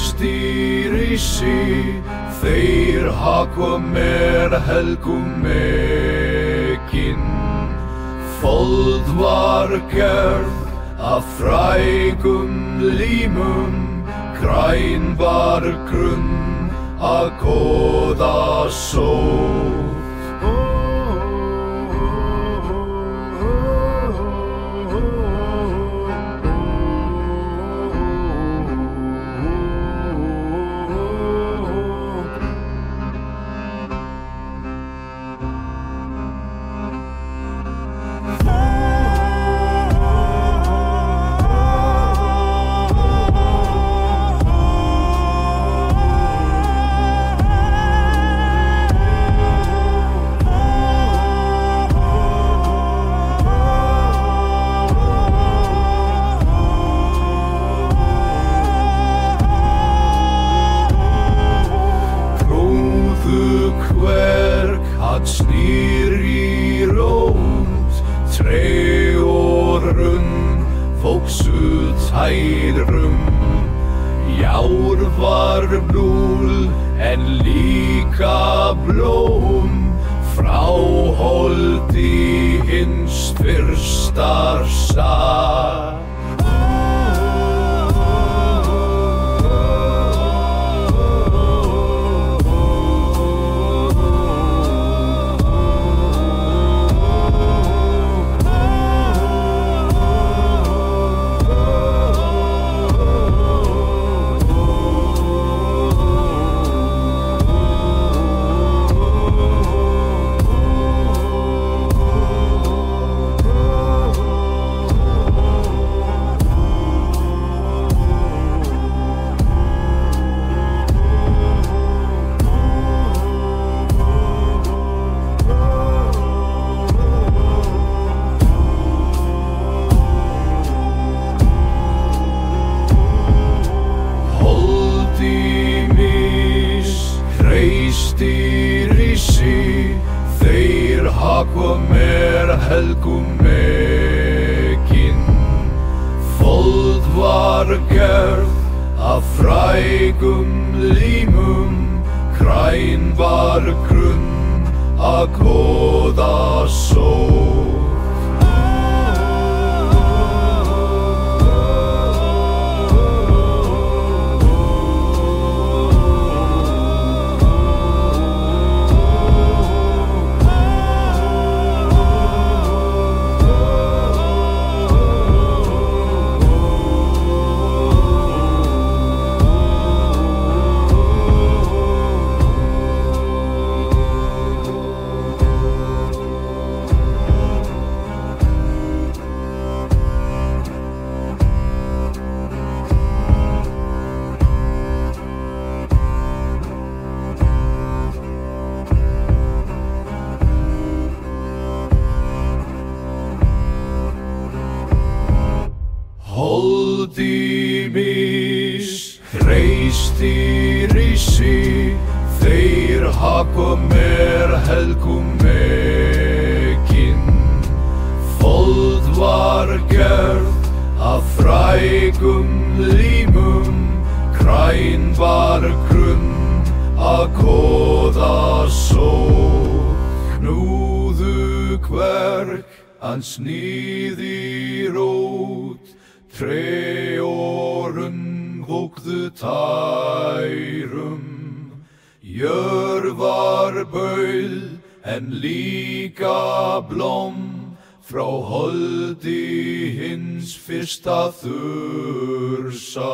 Reisti risi, þeir hakum helgum megin. Fold var gerð af frægum límum, græn var grunn að góða sótt. Snýr í rót, tré og runn, fóksu tærum. Jár var blúl en líka blóm, frá holdi hins fyrstar stað. Reisti risi, þeir hakum helgum megin. Fold var gerð af frægum límum, græn var grunn að góða sótt. Holdi mis, reisti risi, þeir hakum helgum megin. Fold var gerð af frægum límum, græn var grunn að góða sótt. Knúðu kverk, hans sníði rót, tré og runn vógðu tærum. Jörð var baul en líka blóm, frá holdi hins fyrsta þursa.